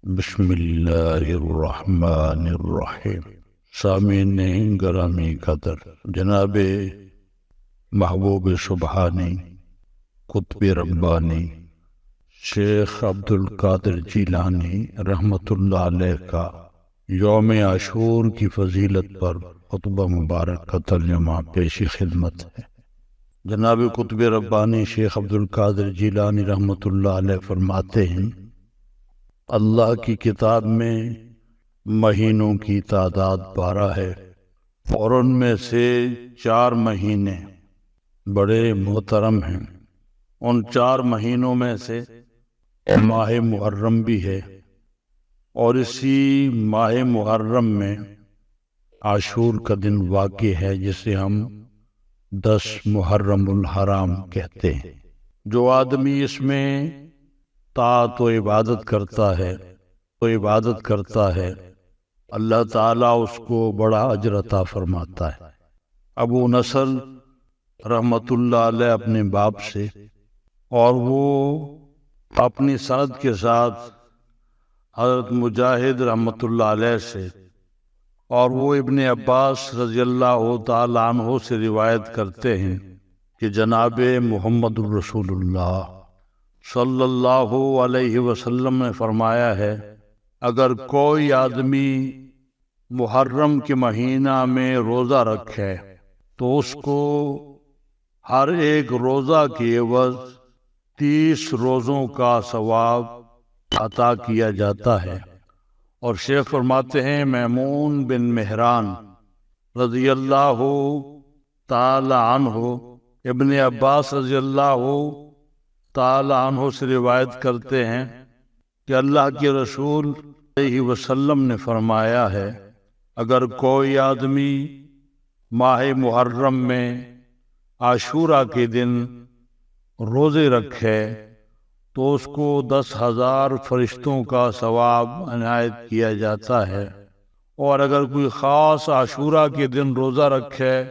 بسم اللہ الرحمن الرحیم۔ سامعین گرامی قدر، جناب محبوب سبحانی قطب ربانی شیخ عبدالقادر جیلانی رحمۃ اللہ علیہ کا یوم عاشور کی فضیلت پر خطبہ مبارک کا ترجمہ پیشی خدمت ہے۔ جناب قطب ربانی شیخ عبدالقادر جیلانی رحمۃ اللہ علیہ فرماتے ہیں، اللہ کی کتاب میں مہینوں کی تعداد 12 ہے اور ان میں سے 4 مہینے بڑے محترم ہیں۔ ان 4 مہینوں میں سے ماہ محرم بھی ہے، اور اسی ماہ محرم میں عاشور کا دن واقع ہے، جسے ہم 10 محرم الحرام کہتے ہیں۔ جو آدمی اس میں طاعت و عبادت کرتا ہے اللہ تعالیٰ اس کو بڑا اجر عطا فرماتا ہے۔ ابو نصر رحمت اللہ علیہ اپنے باپ سے، اور وہ اپنی سند کے ساتھ حضرت مجاہد رحمت اللہ علیہ سے، اور وہ ابن عباس رضی اللہ تعالیٰ عنہ سے روایت کرتے ہیں کہ جناب محمد الرسول اللہ صلی اللہ علیہ وسلم نے فرمایا ہے، اگر کوئی آدمی محرم کے مہینہ میں روزہ رکھے تو اس کو ہر ایک روزہ کے عوض 30 روزوں کا ثواب عطا کیا جاتا ہے۔ اور شیخ فرماتے ہیں، میمون بن مہران رضی اللہ تعالی عنہ ابن عباس رضی اللہ تعالی عنہ سے روایت کرتے ہیں کہ اللہ کے رسول علیہ وسلم نے فرمایا ہے، اگر کوئی آدمی ماہ محرم میں عاشورہ کے دن روزے رکھے تو اس کو 10,000 فرشتوں کا ثواب عنایت کیا جاتا ہے، اور اگر کوئی خاص عاشورہ کے دن روزہ رکھے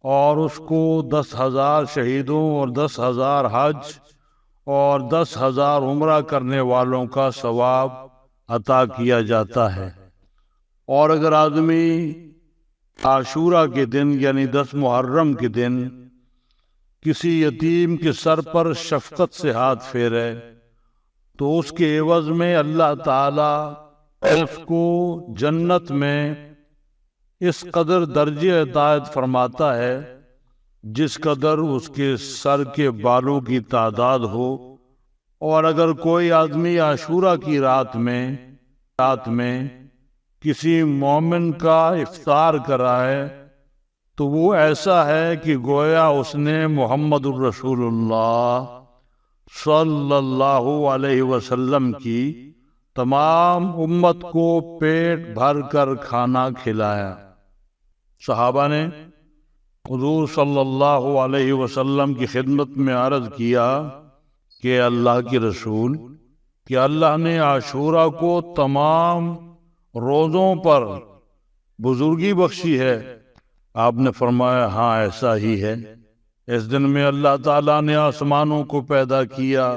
اور اس کو 10,000 شہیدوں اور 10,000 حج اور 10,000 عمرہ کرنے والوں کا ثواب عطا کیا جاتا ہے۔ اور اگر آدمی عاشورہ کے دن یعنی 10 محرم کے دن کسی یتیم کے سر پر شفقت سے ہاتھ پھیرے تو اس کے عوض میں اللہ تعالیٰ اس کو جنت میں اس قدر درجہ عطایت فرماتا ہے جس قدر اس کے سر کے بالوں کی تعداد ہو۔ اور اگر کوئی آدمی عاشورہ کی رات میں کسی مومن کا افطار کرائے تو وہ ایسا ہے کہ گویا اس نے محمد الرسول اللہ صلی اللہ علیہ وسلم کی تمام امت کو پیٹ بھر کر کھانا کھلایا۔ صحابہ نے حضور صلی اللہ علیہ وسلم کی خدمت میں عرض کیا کہ اللہ کے رسول، کہ اللہ نے عاشورہ کو تمام روزوں پر بزرگی بخشی ہے؟ آپ نے فرمایا، ہاں ایسا ہی ہے۔ اس دن میں اللہ تعالیٰ نے آسمانوں کو پیدا کیا،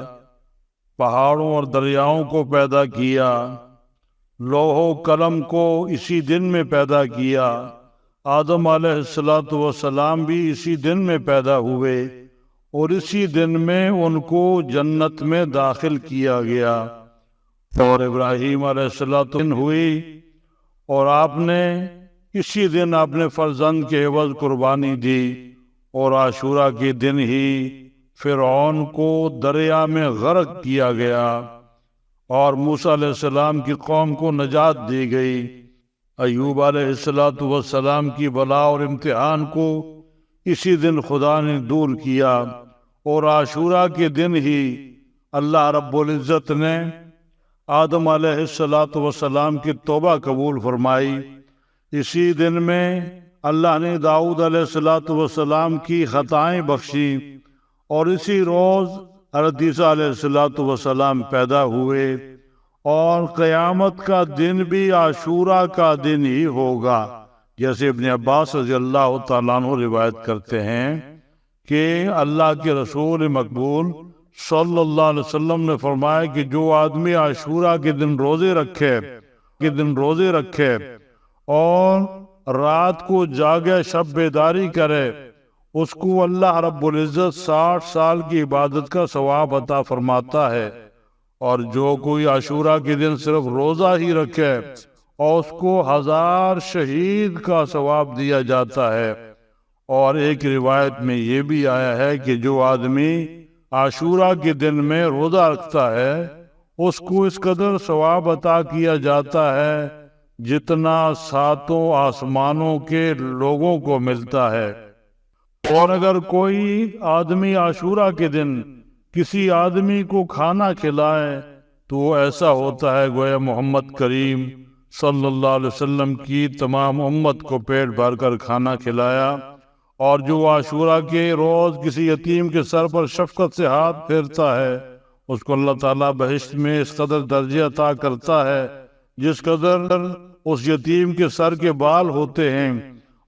پہاڑوں اور دریاؤں کو پیدا کیا، لوح و قلم کو اسی دن میں پیدا کیا، آدم علیہ السلام بھی اسی دن میں پیدا ہوئے، اور اسی دن میں ان کو جنت میں داخل کیا گیا، اور ابراہیم علیہ السلام ہوئی، اور آپ نے اسی دن اپنے فرزند کے عوض قربانی دی، اور عاشورہ کے دن ہی فرعون کو دریا میں غرق کیا گیا، اور موسیٰ علیہ السلام کی قوم کو نجات دی گئی، ایوب علیہ السلام کی بلا اور امتحان کو اسی دن خدا نے دور کیا، اور عاشورہ کے دن ہی اللہ رب العزت نے آدم علیہ السلام کی توبہ قبول فرمائی۔ اسی دن میں اللہ نے داؤد علیہ السلام کی خطائیں بخشی، اور اسی روز حضرت عیسیٰ علیہ السلام پیدا ہوئے، اور قیامت کا دن بھی عاشورہ کا دن ہی ہوگا، جیسے ابن عباس رضی اللہ تعالیٰ عنہ روایت کرتے ہیں کہ اللہ کے رسول مقبول صلی اللہ علیہ وسلم نے فرمایا کہ جو آدمی عاشورہ کے دن روزے رکھے اور رات کو جاگے شب بیداری کرے، اس کو اللہ رب العزت 60 سال کی عبادت کا ثواب عطا فرماتا ہے۔ اور جو کوئی عاشورہ کے دن صرف روزہ ہی رکھے اور اس کو 1000 شہید کا ثواب دیا جاتا ہے۔ اور ایک روایت میں یہ بھی آیا ہے کہ جو آدمی عاشورہ کے دن میں روزہ رکھتا ہے اس کو اس قدر ثواب عطا کیا جاتا ہے جتنا 7 آسمانوں کے لوگوں کو ملتا ہے۔ اور اگر کوئی آدمی عاشورہ کے دن کسی آدمی کو کھانا کھلائے تو وہ ایسا ہوتا ہے گویا محمد کریم صلی اللہ علیہ وسلم کی تمام امت کو پیٹ بھر کر کھانا کھلایا۔ اور جو عاشورہ کے روز کسی یتیم کے سر پر شفقت سے ہاتھ پھیرتا ہے اس کو اللہ تعالیٰ بہشت میں اس قدر درجہ عطا کرتا ہے جس قدر اس یتیم کے سر کے بال ہوتے ہیں۔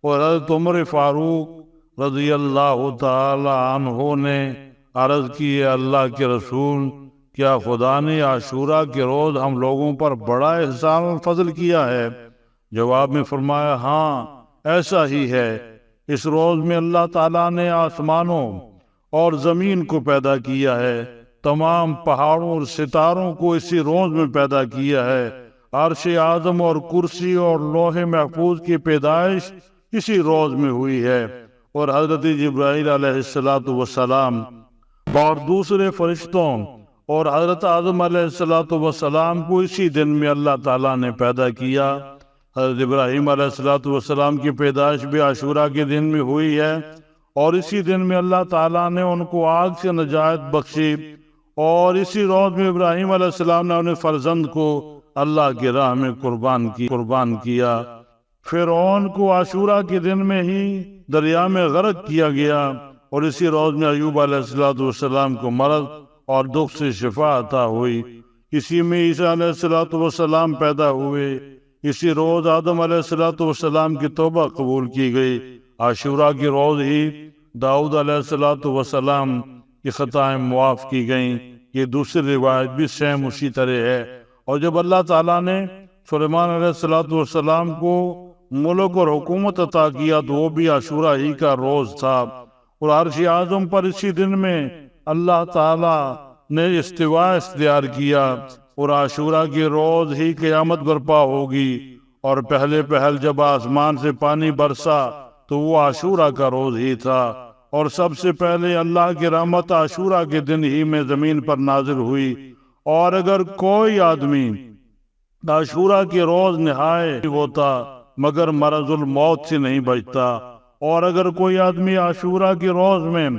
اور حضرت عمر فاروق رضی اللہ تعالی عنہ نے عرض کی ہے اللہ کے رسول، کیا خدا نے عاشورہ کے روز ہم لوگوں پر بڑا احسان اور فضل کیا ہے؟ جواب میں فرمایا ہاں ایسا ہی ہے۔ اس روز میں اللہ تعالیٰ نے آسمانوں اور زمین کو پیدا کیا ہے، تمام پہاڑوں اور ستاروں کو اسی روز میں پیدا کیا ہے، عرش اعظم اور کرسی اور لوح محفوظ کی پیدائش اسی روز میں ہوئی ہے، اور حضرت جبرائیل علیہ السلام اور دوسرے فرشتوں اور حضرت آدم علیہ السلام کو اسی دن میں اللہ تعالیٰ نے پیدا کیا۔ حضرت ابراہیم علیہ السلام کی پیدائش بھی عاشورہ کے دن میں ہوئی ہے، اور اسی دن میں اللہ تعالیٰ نے ان کو آگ سے نجات بخشی، اور اسی روز میں ابراہیم علیہ السلام نے اپنے فرزند کو اللہ کی راہ میں قربان کیا۔ فرعون کو عاشورہ کے دن میں ہی دریا میں غرق کیا گیا، اور اسی روز میں ایوب علیہ السلام کو مرض اور دکھ سے شفا عطا ہوئی۔ اسی میں عیسیٰ علیہ السلام پیدا ہوئے، اسی روز آدم علیہ السلام کی توبہ قبول کی گئی، عاشورہ کی روز ہی داؤد علیہ السلام کی خطائیں معاف کی گئیں۔ یہ دوسری روایت بھی سیم اسی طرح ہے۔ اور جب اللہ تعالیٰ نے سلیمان علیہ السلام کو ملک اور حکومت عطا کیا تو وہ بھی عاشورہ ہی کا روز تھا، اور عرش اعظم پر اسی دن میں اللہ تعالیٰ نے استواء اختیار کیا، اور عاشورہ کے روز ہی قیامت برپا ہوگی۔ اور پہل جب آسمان سے پانی برسا تو وہ عاشورہ کا روز ہی تھا، اور سب سے پہلے اللہ کی رحمت عاشورہ کے دن ہی میں زمین پر نازل ہوئی۔ اور اگر کوئی آدمی عاشورہ کے روز نہائے ہوتا مگر مرض الموت سے نہیں بچتا، اور اگر کوئی آدمی عاشورہ کے روز میں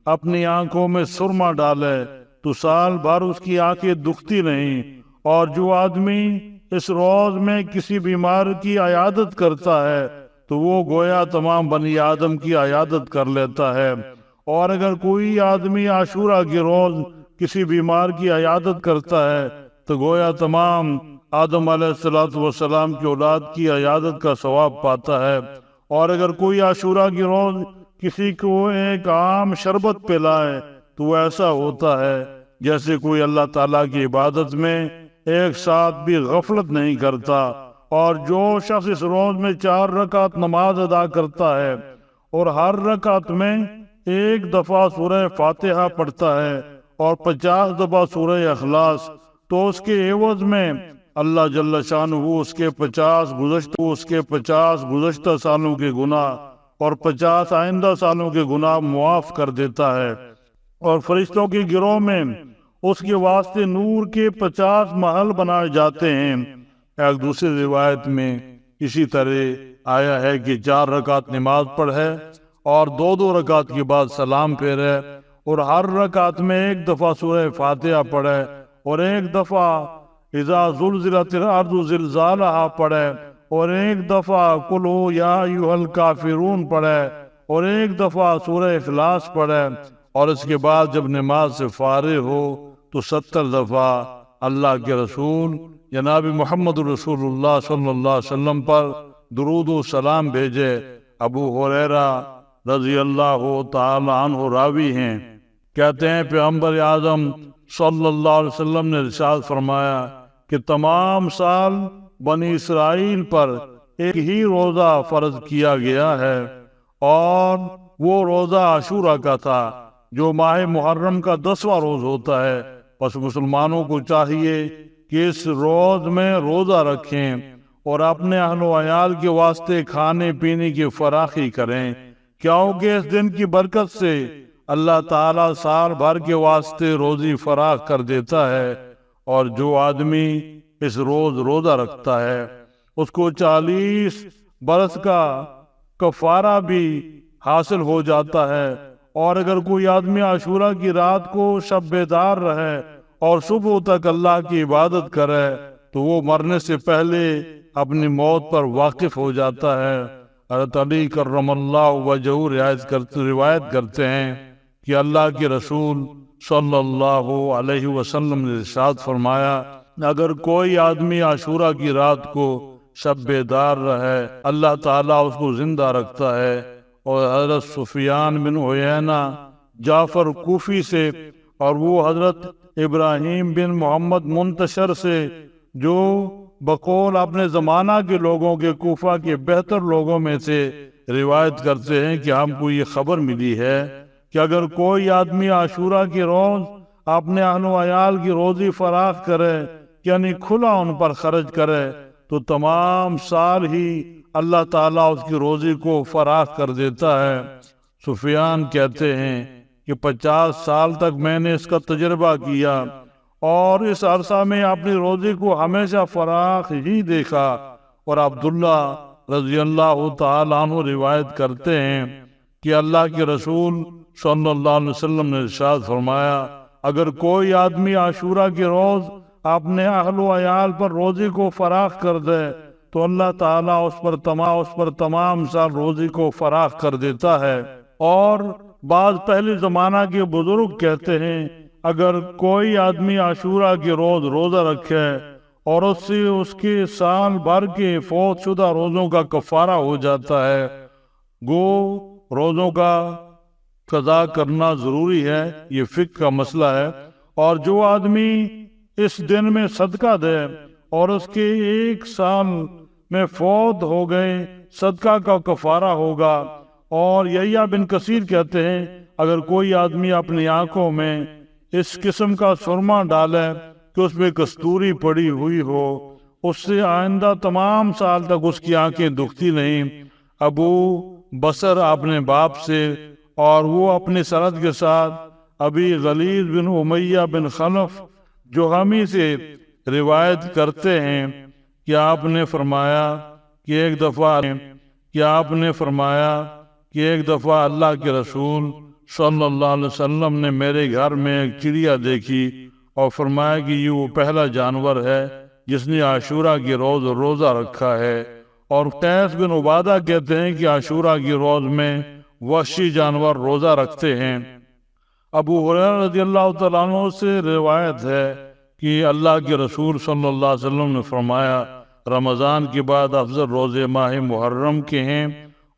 اپنی آنکھوں میں سرما ڈالے تو سال بھر اس کی آنکھیں دکھتی نہیں، اور جو آدمی اس روز میں کسی بیمار کی عیادت کرتا ہے تو وہ گویا تمام بنی آدم کی عیادت کر لیتا ہے۔ اور اگر کوئی آدمی عاشورہ کے روز کسی بیمار کی عیادت کرتا ہے تو گویا تمام آدم علیہ السلام کی اولاد کی عیادت کا ثواب پاتا ہے۔ اور اگر کوئی عاشورہ کے روز کسی کو ایک عام شربت پلائے تو وہ ایسا ہوتا ہے جیسے کوئی اللہ تعالیٰ کی عبادت میں ایک ساتھ بھی غفلت نہیں کرتا۔ اور جو شخص اس روز میں 4 رکعت نماز ادا کرتا ہے اور ہر رکعت میں 1 دفعہ سورہ فاتحہ پڑھتا ہے اور 50 دفعہ سورہ اخلاص، تو اس کے عوض میں اللہ جل شانہ اس کے 50 گزشتہ سالوں کے گناہ اور 50 آئندہ سالوں کے گناہ معاف کر دیتا ہے۔ اور فرشتوں کے گروہ میں اس کے واسطے نور کے 50 محل بنائے جاتے ہیں۔ ایک دوسری روایت میں اسی طرح آیا ہے کہ 4 رکعت نماز پڑھے اور 2 رکعت کے بعد سلام پھیرے، اور ہر رکعت میں 1 دفعہ سورہ فاتحہ پڑھے، اور 1 دفعہ اذا زلزلت الارض زلزالہا پڑھے، اور 1 دفعہ قل ہو یا ایھا الکافرون پڑھے، اور 1 دفعہ سورہ اخلاص پڑھے، اور اس کے بعد جب نماز سے فارغ ہو تو 70 دفعہ اللہ کے رسول جناب محمد رسول اللہ صلی اللہ علیہ وسلم پر درود و سلام بھیجے۔ ابو ہریرہ رضی اللہ تعالی عنہ راوی ہیں، کہتے ہیں پیغمبر اعظم صلی اللہ علیہ وسلم نے ارشاد فرمایا کہ تمام سال بنی اسرائیل پر ایک ہی روزہ فرض کیا گیا ہے، اور وہ روزہ عاشورہ کا تھا جو ماہ محرم کا 10واں روز ہوتا ہے۔ پس مسلمانوں کو چاہیے کہ اس روز میں روزہ رکھیں اور اپنے اہل و عیال کے واسطے کھانے پینے کی فراخی کریں، کیونکہ اس دن کی برکت سے اللہ تعالیٰ سال بھر کے واسطے روزی فراخ کر دیتا ہے، اور جو آدمی اس روز روزہ رکھتا ہے اس کو 40 برس کا کفارہ بھی حاصل ہو جاتا ہے۔ اور اگر کوئی آدمی عاشورہ کی رات کو شب بیدار رہے اور صبح تک اللہ کی عبادت کرے تو وہ مرنے سے پہلے اپنی موت پر واقف ہو جاتا ہے۔ حضرت علی کرم اللہ وجہہ روایت کرتے ہیں کہ اللہ کے رسول صلی اللہ علیہ وسلم نے ارشاد فرمایا، اگر کوئی آدمی عاشورہ کی رات کو شب بیدار رہے اللہ تعالیٰ اس کو زندہ رکھتا ہے۔ اور حضرت سفیان بن عیینہ جعفر کوفی سے اور وہ حضرت ابراہیم بن محمد منتشر سے، جو بقول اپنے زمانہ کے لوگوں کے کوفہ کے بہتر لوگوں میں سے روایت کرتے ہیں کہ ہم کو یہ خبر ملی ہے کہ اگر کوئی آدمی عاشورہ کے روز اپنے اہل و عیال کی روزی فراخ کرے، یعنی کھلا ان پر خرچ کرے، تو تمام سال ہی اللہ تعالیٰ اس کی روزی کو فراخ کر دیتا ہے۔ سفیان کہتے ہیں کہ 50 سال تک میں نے اس کا تجربہ کیا اور اس عرصہ میں اپنی روزی کو ہمیشہ فراخ ہی دیکھا۔ اور عبداللہ رضی اللہ تعالیٰ عنہ روایت کرتے ہیں کہ اللہ کے رسول صلی اللہ علیہ وسلم نے ارشاد فرمایا، اگر کوئی آدمی عاشورہ کے روز اپنے اہل و عیال پر روزی کو فراخ کر دے تو اللہ تعالیٰ اس پر تمام سال روزی کو فراخ کر دیتا ہے۔ اور بعض پہلے زمانہ کے بزرگ کہتے ہیں اگر کوئی آدمی عاشورہ کے روز روزہ رکھے اور اس سے اس کے سال بھر کے فوت شدہ روزوں کا کفارہ ہو جاتا ہے، گو روزوں کا قضا کرنا ضروری ہے، یہ فقہ کا مسئلہ ہے۔ اور جو آدمی اس دن میں صدقہ دے اور اس کے 1 سال میں فوت ہو گئے، صدقہ کا کفارہ ہوگا۔ اور یحییٰ بن کثیر کہتے ہیں اگر کوئی آدمی اپنی آنکھوں میں اس قسم کا سرما ڈالے کہ اس میں کستوری پڑی ہوئی ہو، اس سے آئندہ تمام سال تک اس کی آنکھیں دکھتی نہیں۔ ابو بصر اپنے باپ سے اور وہ اپنی سند کے ساتھ ابی غلیظ بن امیہ بن خلف جوہمی سے روایت کرتے ہیں کہ آپ نے فرمایا کہ ایک دفعہ اللہ کے رسول صلی اللہ علیہ وسلم نے میرے گھر میں ایک چڑیا دیکھی اور فرمایا کہ یہ وہ پہلا جانور ہے جس نے عاشورہ کی روز روزہ رکھا ہے۔ اور قیس بن عبادہ کہتے ہیں کہ عاشورہ کی روز میں وحشی جانور روزہ رکھتے ہیں۔ ابو ہریرہ رضی اللہ تعالیٰ عنہ سے روایت ہے کہ اللہ کے رسول صلی اللہ علیہ وسلم نے فرمایا رمضان کے بعد افضل روزے ماہ محرم کے ہیں،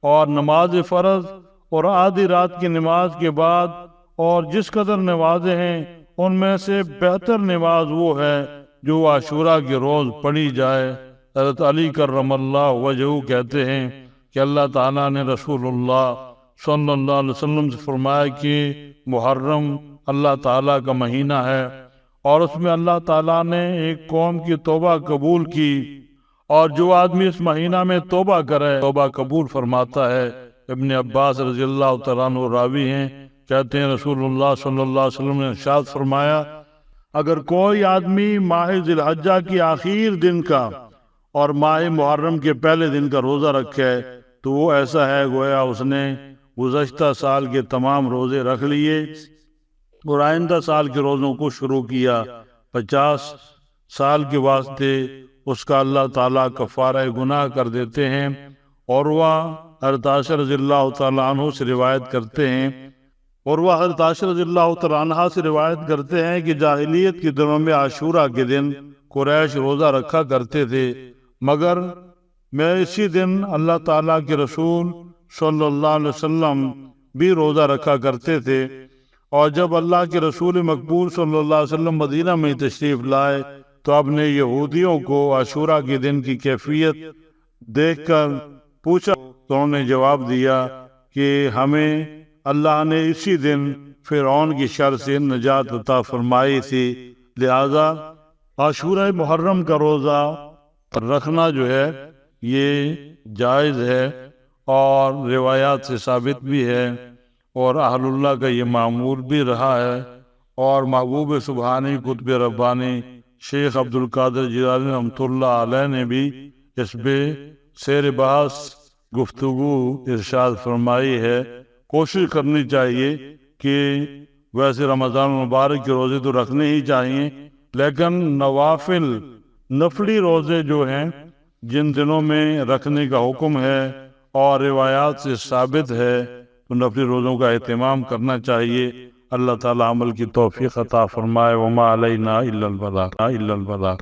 اور نماز فرض اور آدھی رات کی نماز کے بعد اور جس قدر نمازیں ہیں ان میں سے بہتر نماز وہ ہے جو عاشورہ کے روز پڑھی جائے۔ حضرت علی کرم اللہ وجہہ کہتے ہیں کہ اللہ تعالیٰ نے رسول اللہ صلی اللہ علیہ وسلم سے فرمایا کہ محرم اللہ تعالیٰ کا مہینہ ہے اور اس میں اللہ تعالیٰ نے ایک قوم کی توبہ قبول کی، اور جو آدمی اس مہینہ میں توبہ کرے توبہ قبول فرماتا ہے۔ ابن عباس رضی اللہ تعالیٰ عنہ راوی ہیں، کہتے ہیں رسول اللہ صلی اللہ علیہ وسلم نے ارشاد فرمایا اگر کوئی آدمی ماہ ذی الحجہ کی آخر دن کا اور ماہ محرم کے پہلے دن کا روزہ رکھے تو وہ ایسا ہے گویا اس نے گزشتہ سال کے تمام روزے رکھ لیے اور آئندہ سال کے روزوں کو شروع کیا۔ 50 سال کے واسطے اس کا اللہ تعالیٰ کفارہ گناہ کر دیتے ہیں۔ اور وہ حضرت عائشہ رضی اللہ تعالیٰ عنہ سے روایت کرتے ہیں کہ جاہلیت کے دنوں میں عاشورہ کے دن قریش روزہ رکھا کرتے تھے، مگر میں اسی دن اللہ تعالیٰ کے رسول صلی اللہ علیہ وسلم بھی روزہ رکھا کرتے تھے۔ اور جب اللہ کے رسول مقبول صلی اللہ علیہ وسلم مدینہ میں تشریف لائے تو آپ نے یہودیوں کو عاشورہ کے دن کی کیفیت دیکھ کر پوچھا تو انہوں نے جواب دیا کہ ہمیں اللہ نے اسی دن فرعون کی شر سے نجات عطا فرمائی تھی، لہذا عاشورہ محرم کا روزہ رکھنا جو ہے یہ جائز ہے اور روایات سے ثابت بھی ہے، اور اہل اللہ کا یہ معمول بھی رہا ہے، اور محبوب سبحانی قطب ربانی شیخ عبد القادر جیلانی رحمۃ اللہ علیہ نے بھی اس پہ سیر بحث گفتگو ارشاد فرمائی ہے۔ کوشش کرنی چاہیے کہ ویسے رمضان المبارک کے روزے تو رکھنے ہی چاہیے، لیکن نفلی روزے جو ہیں جن دنوں میں رکھنے کا حکم ہے اور روایات سے ثابت ہے تو نفلی روزوں کا اہتمام کرنا چاہیے۔ اللہ تعالی عمل کی توفیق عطا فرمائے۔ وما علینا الا البلاغ۔